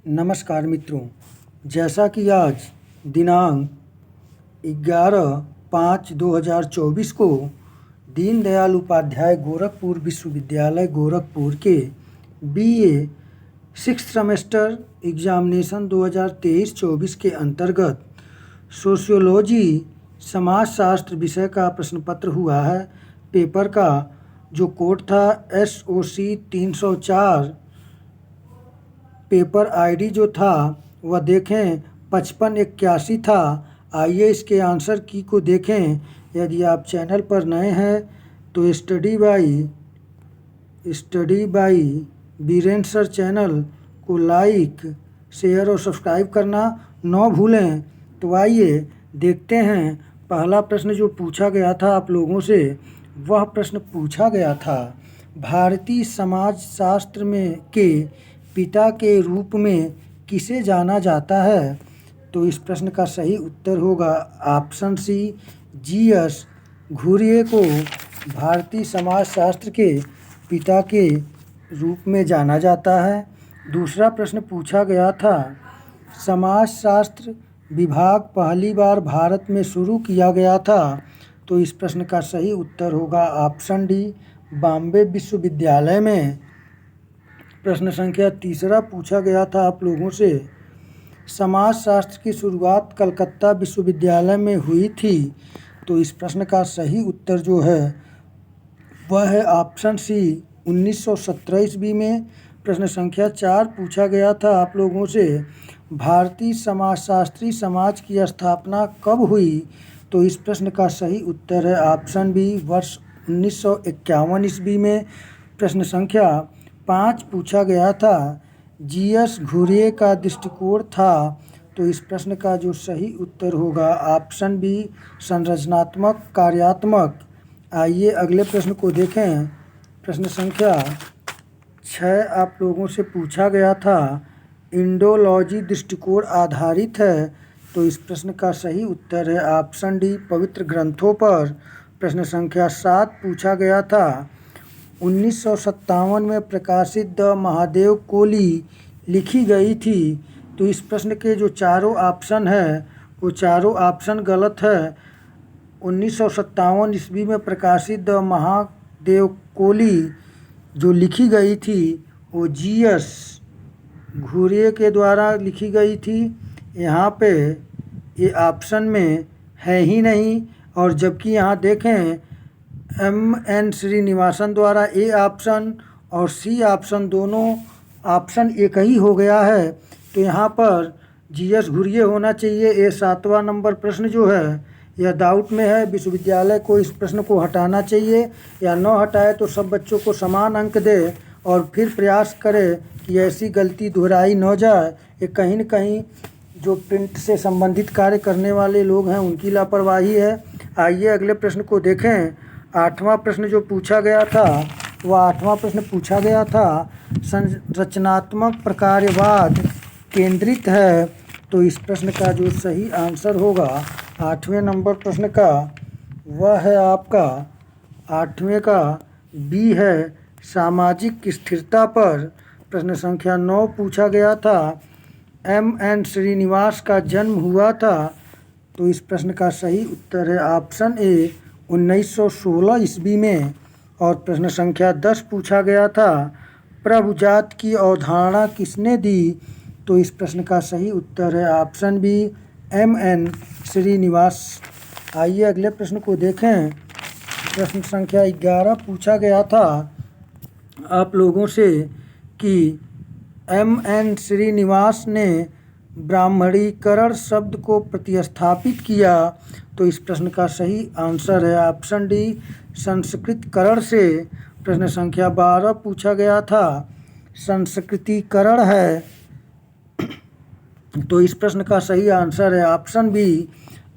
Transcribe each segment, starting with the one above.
नमस्कार मित्रों, जैसा कि आज दिनांक 11/5/2024 को दीनदयाल उपाध्याय गोरखपुर विश्वविद्यालय गोरखपुर के BA 6th सेमेस्टर एग्जामिनेशन 2023-24 के अंतर्गत सोशियोलॉजी समाजशास्त्र विषय का प्रश्न पत्र हुआ है। पेपर का जो कोड था SOC 304, पेपर आईडी जो था वह देखें 5581 था। आइए इसके आंसर की को देखें। यदि आप चैनल पर नए हैं तो study by Biren sir channel को लाइक, शेयर और सब्सक्राइब करना न भूलें। तो आइए देखते हैं। पहला प्रश्न जो पूछा गया था आप लोगों से, वह प्रश्न पूछा गया था भारतीय समाजशास्त्र में के पिता के रूप में किसे जाना जाता है। तो इस प्रश्न का सही उत्तर होगा ऑप्शन सी, GS घुरिये को भारतीय समाजशास्त्र के पिता के रूप में जाना जाता है। दूसरा प्रश्न पूछा गया था समाजशास्त्र विभाग पहली बार भारत में शुरू किया गया था। तो इस प्रश्न का सही उत्तर होगा ऑप्शन डी, बॉम्बे विश्वविद्यालय में। प्रश्न संख्या तीसरा पूछा गया था आप लोगों से, समाजशास्त्र की शुरुआत कलकत्ता विश्वविद्यालय में हुई थी। तो इस प्रश्न का सही उत्तर जो है वह है ऑप्शन सी, 1917 ईस्वी में। प्रश्न संख्या 4 पूछा गया था आप लोगों से, भारतीय समाजशास्त्री समाज की स्थापना कब हुई। तो इस प्रश्न का सही उत्तर है ऑप्शन बी, वर्ष 1951 ईस्वी में। प्रश्न संख्या 5 पूछा गया था, GS घुरिये का दृष्टिकोण था। तो इस प्रश्न का जो सही उत्तर होगा ऑप्शन बी, संरचनात्मक कार्यात्मक। आइए अगले प्रश्न को देखें। प्रश्न संख्या 6 आप लोगों से पूछा गया था, इंडोलॉजी दृष्टिकोण आधारित है। तो इस प्रश्न का सही उत्तर है ऑप्शन डी, पवित्र ग्रंथों पर। प्रश्न संख्या 7 पूछा गया था, 1957 में प्रकाशित द महादेव कोली लिखी गई थी। तो इस प्रश्न के जो चारों ऑप्शन है वो चारों ऑप्शन गलत है। 1957 ईस्वी में प्रकाशित द महादेव कोली जो लिखी गई थी वो GS घुरिये के द्वारा लिखी गई थी। यहाँ पे ये ऑप्शन में है ही नहीं। और जबकि यहाँ देखें MN श्रीनिवासन द्वारा ए ऑप्शन और C ऑप्शन दोनों ऑप्शन एक ही हो गया है। तो यहाँ पर GS घुरिये होना चाहिए। ये 7वां नंबर प्रश्न जो है यह डाउट में है। विश्वविद्यालय को इस प्रश्न को हटाना चाहिए या न हटाए तो सब बच्चों को समान अंक दे और फिर प्रयास करे कि ऐसी गलती दोहराई न जाए। ये कहीं न कहीं जो प्रिंट से संबंधित कार्य करने वाले लोग हैं उनकी लापरवाही है। आइए अगले प्रश्न को देखें। 8वां प्रश्न जो पूछा गया था वह 8वां प्रश्न पूछा गया था, संरचनात्मक प्रकारवाद केंद्रित है। तो इस प्रश्न का जो सही आंसर होगा 8वें नंबर प्रश्न का वह है आपका 8वें का बी है, सामाजिक स्थिरता पर। प्रश्न संख्या 9 पूछा गया था, MN श्रीनिवास का जन्म हुआ था। तो इस प्रश्न का सही उत्तर है ऑप्शन ए, 1916 ईस्वी में। और प्रश्न संख्या 10 पूछा गया था, प्रभुजात की अवधारणा किसने दी। तो इस प्रश्न का सही उत्तर है ऑप्शन बी, MN श्रीनिवास। आइए अगले प्रश्न को देखें। प्रश्न संख्या 11 पूछा गया था आप लोगों से कि MN श्रीनिवास ने ब्राह्मणीकरण शब्द को प्रतिस्थापित किया। तो इस प्रश्न का सही आंसर है ऑप्शन डी, संस्कृतकरण से। प्रश्न संख्या 12 पूछा गया था, संस्कृतिकरण है। तो इस प्रश्न का सही आंसर है ऑप्शन बी,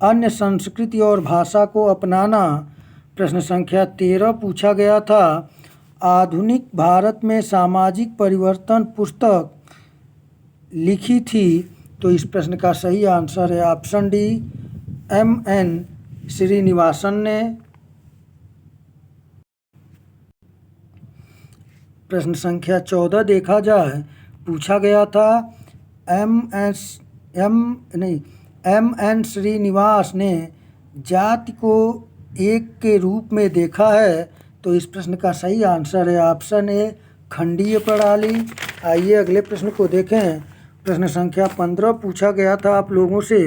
अन्य संस्कृति और भाषा को अपनाना। प्रश्न संख्या 13 पूछा गया था, आधुनिक भारत में सामाजिक परिवर्तन पुस्तक लिखी थी। तो इस प्रश्न का सही आंसर है ऑप्शन डी, MN श्रीनिवासन ने। प्रश्न संख्या 14 देखा जाए, पूछा गया था एम एन श्रीनिवास ने जाति को एक के रूप में देखा है, तो इस प्रश्न का सही आंसर है ऑप्शन ए खंडीय प्रणाली। आइए अगले प्रश्न को देखें। प्रश्न संख्या 15 पूछा गया था आप लोगों से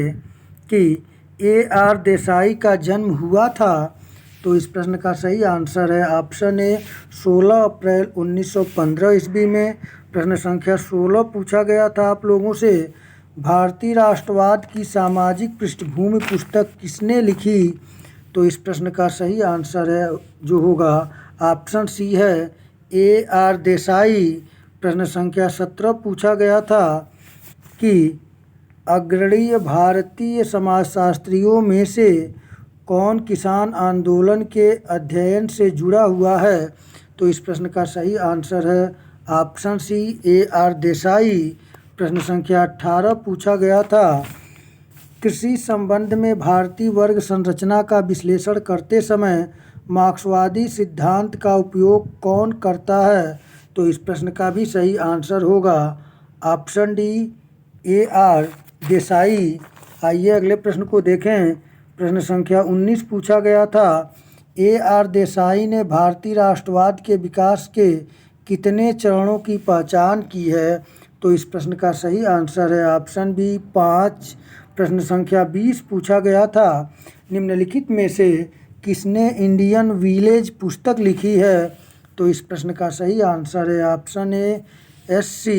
कि A.R. देसाई का जन्म हुआ था, तो इस प्रश्न का सही आंसर है ऑप्शन ए 16 अप्रैल 1915 ईस्वी में। प्रश्न संख्या 16 पूछा गया था आप लोगों से भारतीय राष्ट्रवाद की सामाजिक पृष्ठभूमि पुस्तक किसने लिखी, तो इस प्रश्न का सही आंसर है जो होगा ऑप्शन सी है A.R. देसाई। प्रश्न संख्या 17 पूछा गया था कि अग्रणीय भारतीय समाजशास्त्रियों में से कौन किसान आंदोलन के अध्ययन से जुड़ा हुआ है, तो इस प्रश्न का सही आंसर है ऑप्शन सी A.R. देसाई। प्रश्न संख्या 18 पूछा गया था कृषि संबंध में भारतीय वर्ग संरचना का विश्लेषण करते समय मार्क्सवादी सिद्धांत का उपयोग कौन करता है, तो इस प्रश्न का भी सही आंसर होगा ऑप्शन डी A.R. देसाई। आइए अगले प्रश्न को देखें। प्रश्न संख्या 19 पूछा गया था A.R. देसाई ने भारतीय राष्ट्रवाद के विकास के कितने चरणों की पहचान की है, तो इस प्रश्न का सही आंसर है ऑप्शन बी 5। प्रश्न संख्या 20 पूछा गया था निम्नलिखित में से किसने इंडियन विलेज पुस्तक लिखी है, तो इस प्रश्न का सही आंसर है ऑप्शन ए S.C.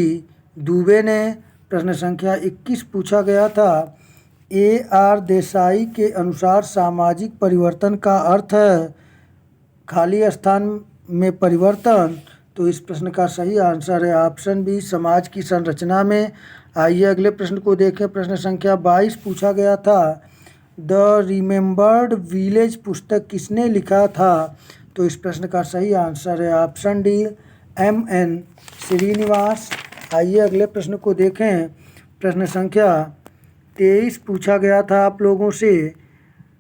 दुबे ने। प्रश्न संख्या 21 पूछा गया था A.R. देसाई के अनुसार सामाजिक परिवर्तन का अर्थ है खाली स्थान में परिवर्तन, तो इस प्रश्न का सही आंसर है ऑप्शन बी समाज की संरचना में। आइए अगले प्रश्न को देखें। प्रश्न संख्या 22 पूछा गया था द रिमेम्बर्ड विलेज पुस्तक किसने लिखा था, तो इस प्रश्न का सही आंसर है ऑप्शन डी M.N. श्रीनिवास। आइए अगले प्रश्न को देखें। प्रश्न संख्या 23 पूछा गया था आप लोगों से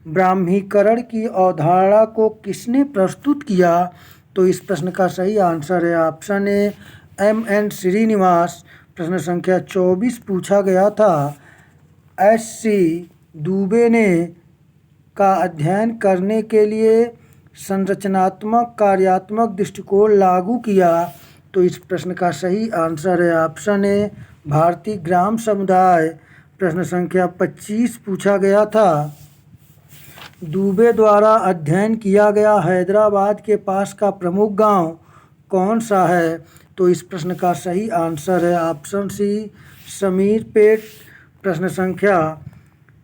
ब्राह्मीकरण की अवधारणा को किसने प्रस्तुत किया, तो इस प्रश्न का सही आंसर है ऑप्शन ए M.N. श्रीनिवास। प्रश्न संख्या 24 पूछा गया था S.C. दुबे ने का अध्ययन करने के लिए संरचनात्मक कार्यात्मक दृष्टिकोण लागू किया, तो इस प्रश्न का सही आंसर है ऑप्शन ए भारतीय ग्राम समुदाय। प्रश्न संख्या 25 पूछा गया था दुबे द्वारा अध्ययन किया गया हैदराबाद के पास का प्रमुख गांव कौन सा है, तो इस प्रश्न का सही आंसर है ऑप्शन सी समीरपेट। प्रश्न संख्या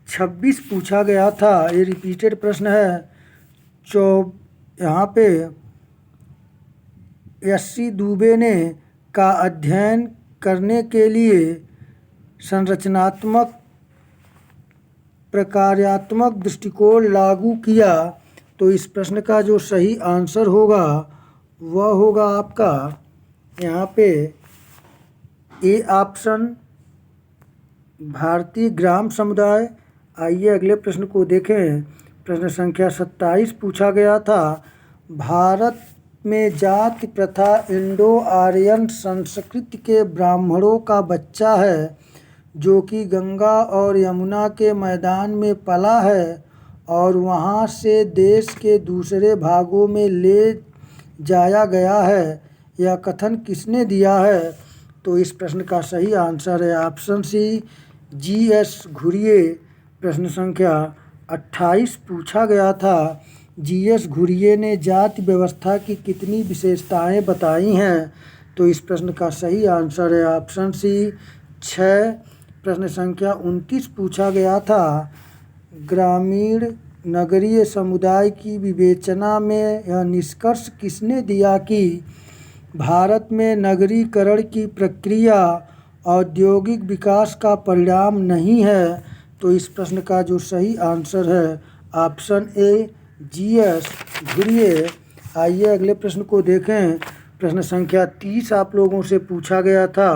26 पूछा गया था, ये रिपीटेड प्रश्न है। यहाँ पे S.C. दुबे ने का अध्ययन करने के लिए संरचनात्मक प्रकार्यात्मक दृष्टिकोण लागू किया, तो इस प्रश्न का जो सही आंसर होगा वह होगा आपका यहाँ पे ए ऑप्शन भारतीय ग्राम समुदाय। आइए अगले प्रश्न को देखें। प्रश्न संख्या 27 पूछा गया था भारत में जाति प्रथा इंडो आर्यन संस्कृति के ब्राह्मणों का बच्चा है जो कि गंगा और यमुना के मैदान में पला है और वहाँ से देश के दूसरे भागों में ले जाया गया है, यह कथन किसने दिया है, तो इस प्रश्न का सही आंसर है ऑप्शन सी G.S. घुरिये। प्रश्न संख्या 28 पूछा गया था G.S. घुरिये ने जाति व्यवस्था की कितनी विशेषताएं बताई हैं, तो इस प्रश्न का सही आंसर है ऑप्शन सी 6। प्रश्न संख्या 29 पूछा गया था ग्रामीण नगरीय समुदाय की विवेचना में यह निष्कर्ष किसने दिया कि भारत में नगरीकरण की प्रक्रिया औद्योगिक विकास का परिणाम नहीं है, तो इस प्रश्न का जो सही आंसर है ऑप्शन ए G.S. घुरिये। आइए अगले प्रश्न को देखें। प्रश्न संख्या 30 आप लोगों से पूछा गया था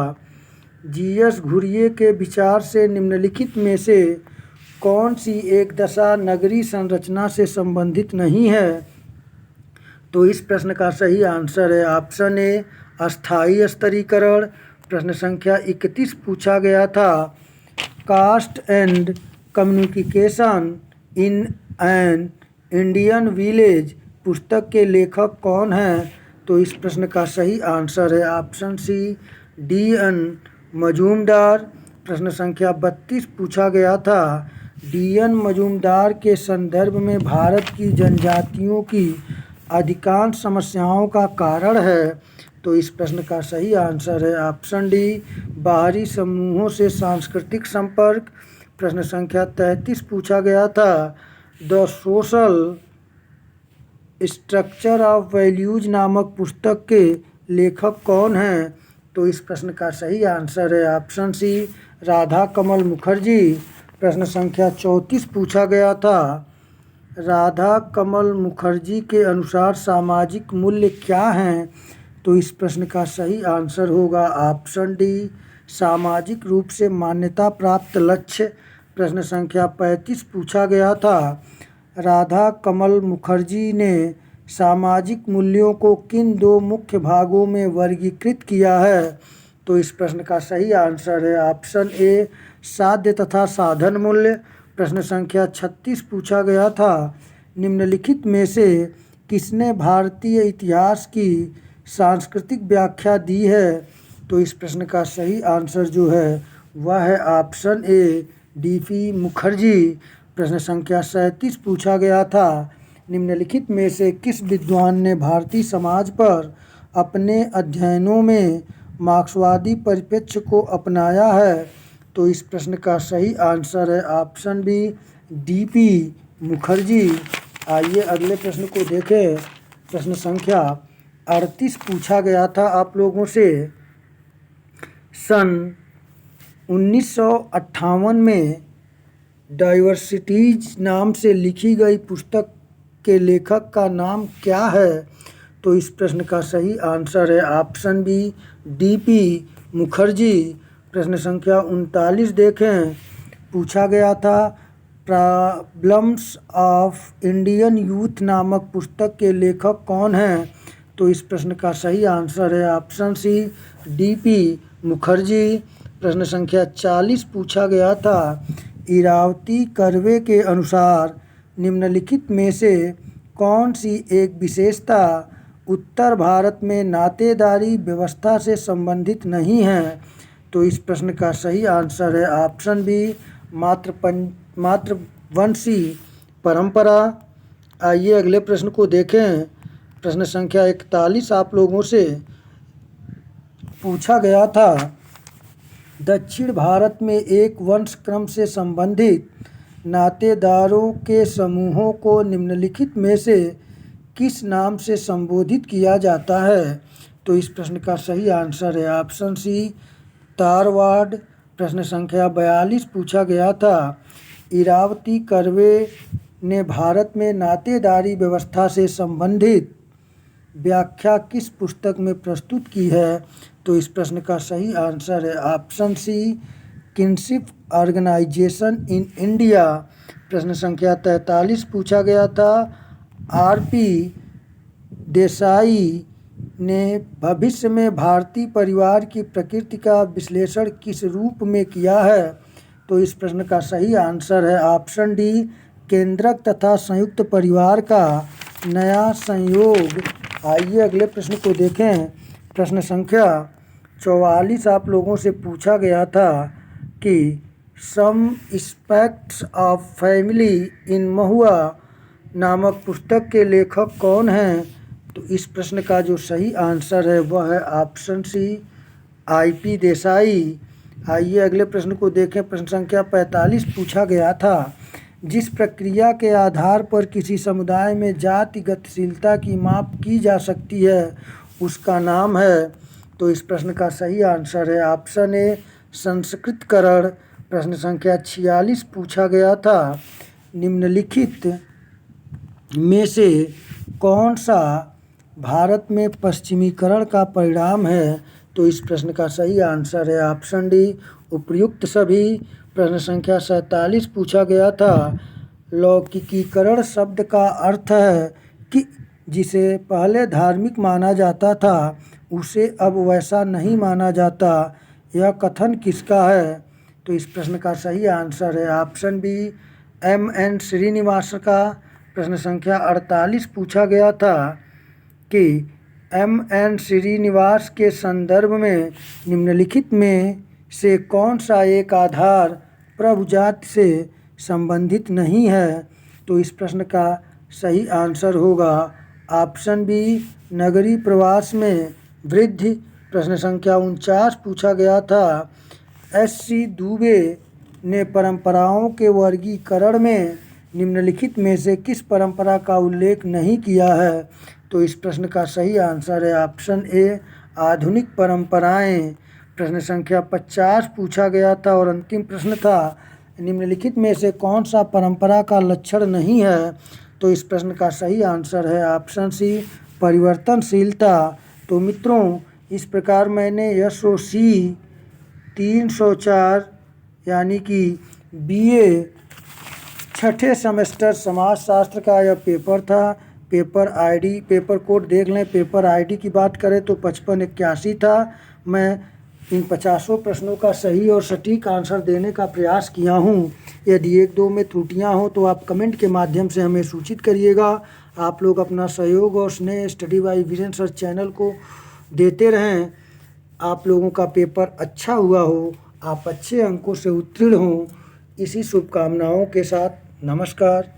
G.S. घुरिये के विचार से निम्नलिखित में से कौन सी एक दशा नगरीय संरचना से संबंधित नहीं है, तो इस प्रश्न का सही आंसर है ऑप्शन ए अस्थायी स्तरीकरण। प्रश्न संख्या 31 पूछा गया था, caste and communication in an Indian village पुस्तक के लेखक कौन हैं? तो इस प्रश्न का सही आंसर है ऑप्शन सी D.N. मजूमदार। प्रश्न संख्या 32 पूछा गया था, D.N. मजूमदार के संदर्भ में भारत की जनजातियों की अधिकांश समस्याओं का कारण है। तो इस प्रश्न का सही आंसर है ऑप्शन डी बाहरी समूहों से सांस्कृतिक संपर्क। प्रश्न संख्या 33 पूछा गया था, the social structure of values नामक पुस्तक के लेखक कौन हैं? तो इस प्रश्न का सही आंसर है ऑप्शन सी राधा कमल मुखर्जी। प्रश्न संख्या 34 पूछा गया था, राधा कमल मुखर्जी के अनुसार सामाजिक मूल्य क्या हैं? तो इस प्रश्न का सही आंसर होगा ऑप्शन डी सामाजिक रूप से मान्यता प्राप्त लक्ष्य। प्रश्न संख्या 35 पूछा गया था, राधा कमल मुखर्जी ने सामाजिक मूल्यों को किन दो मुख्य भागों में वर्गीकृत किया है? तो इस प्रश्न का सही आंसर है ऑप्शन ए साध्य तथा साधन मूल्य। प्रश्न संख्या 36 पूछा गया था, निम्नलिखित में से किसने भारतीय इतिहास की सांस्कृतिक व्याख्या दी है? तो इस प्रश्न का सही आंसर जो है वह है ऑप्शन ए D.P. मुखर्जी। प्रश्न संख्या 37 पूछा गया था, निम्नलिखित में से किस विद्वान ने भारतीय समाज पर अपने अध्ययनों में मार्क्सवादी परिप्रेक्ष्य को अपनाया है? तो इस प्रश्न का सही आंसर है ऑप्शन बी D.P. मुखर्जी। आइए अगले प्रश्न को देखें। प्रश्न संख्या 38 पूछा गया था आप लोगों से, सन 1958 में डाइवर्सिटीज नाम से लिखी गई पुस्तक के लेखक का नाम क्या है? तो इस प्रश्न का सही आंसर है ऑप्शन बी D.P. मुखर्जी। प्रश्न संख्या 39 देखें, पूछा गया था, प्रॉब्लम्स ऑफ इंडियन यूथ नामक पुस्तक के लेखक कौन हैं? तो इस प्रश्न का सही आंसर है ऑप्शन सी D.P. मुखर्जी। प्रश्न संख्या 40 पूछा गया था, इरावती कर्वे के अनुसार निम्नलिखित में से कौन सी एक विशेषता उत्तर भारत में नातेदारी व्यवस्था से संबंधित नहीं है? तो इस प्रश्न का सही आंसर है ऑप्शन बी मातृवंशी परंपरा। आइए अगले प्रश्न को देखें। प्रश्न संख्या 41 आप लोगों से पूछा गया था, दक्षिण भारत में एक वंश क्रम से संबंधित नातेदारों के समूहों को निम्नलिखित में से किस नाम से संबोधित किया जाता है? तो इस प्रश्न का सही आंसर है ऑप्शन सी तारवाड़। प्रश्न संख्या 42 पूछा गया था, इरावती कर्वे ने भारत में नातेदारी व्यवस्था से संबंधित व्याख्या किस पुस्तक में प्रस्तुत की है? तो इस प्रश्न का सही आंसर है option C kinship organization in India. प्रश्न संख्या 43 पूछा गया था, R.P. देसाई ने भविष्य में भारतीय परिवार की प्रकृति का विश्लेषण किस रूप में किया है? तो इस प्रश्न का सही आंसर है ऑप्शन डी केंद्रक तथा संयुक्त परिवार का नया संयोग। आइए अगले प्रश्न को देखें। प्रश्न संख्या 44 आप लोगों से पूछा गया था कि some aspects of family in महुआ नामक पुस्तक के लेखक कौन हैं? तो इस प्रश्न का जो सही आंसर है वह है ऑप्शन सी I.P. देसाई। आइए अगले प्रश्न को देखें। प्रश्न संख्या 45 पूछा गया था, जिस प्रक्रिया के आधार पर किसी समुदाय में जाति गतिशीलता की माप की जा सकती है उसका नाम है? तो इस प्रश्न का सही आंसर है ऑप्शन ए संस्कृतकरण। प्रश्न संख्या 46 पूछा गया था, निम्नलिखित में से कौन सा भारत में पश्चिमीकरण का परिणाम है? तो इस प्रश्न का सही आंसर है ऑप्शन डी उपर्युक्त सभी। प्रश्न संख्या 47 पूछा गया था, लौकिकीकरण शब्द का अर्थ है कि जिसे पहले धार्मिक माना जाता था उसे अब वैसा नहीं माना जाता, यह कथन किसका है? तो इस प्रश्न का सही आंसर है ऑप्शन बी, M.N. श्रीनिवास का। प्रश्न संख्या 48 पूछा गया था कि M.N. श्रीनिवास के संदर्भ में निम्नलिखित में से कौन सा एक आधार प्रभु जाति से संबंधित नहीं है? तो इस प्रश्न का सही आंसर होगा ऑप्शन बी, नगरी प्रवास में वृद्धि। प्रश्न संख्या 49 पूछा गया था, S.C. दुबे ने परंपराओं के वर्गीकरण में निम्नलिखित में से किस परंपरा का उल्लेख नहीं किया है? तो इस प्रश्न का सही आंसर है ऑप्शन ए, आधुनिक परंपराएं। प्रश्न संख्या 50 पूछा गया था और अंतिम प्रश्न था, निम्नलिखित में से कौन सा परंपरा का लक्षण नहीं है? तो इस प्रश्न का सही आंसर है ऑप्शन सी, परिवर्तनशीलता। तो मित्रों, इस प्रकार मैंने SOC 304 यानी कि BA छठे सेमेस्टर समाजशास्त्र का यह पेपर था। पेपर कोड देख लें। पेपर ID की बात करें तो 5581 था। मैं इन 50 प्रश्नों का सही और सटीक आंसर देने का प्रयास किया हूँ। यदि एक दो में त्रुटियाँ हों तो आप कमेंट के माध्यम से हमें सूचित करिएगा। आप लोग अपना सहयोग और स्नेह study bye Viren sir channel को देते रहें। आप लोगों का पेपर अच्छा हुआ हो, आप अच्छे अंकों से उत्तीर्ण हों, इसी शुभकामनाओं के साथ नमस्कार।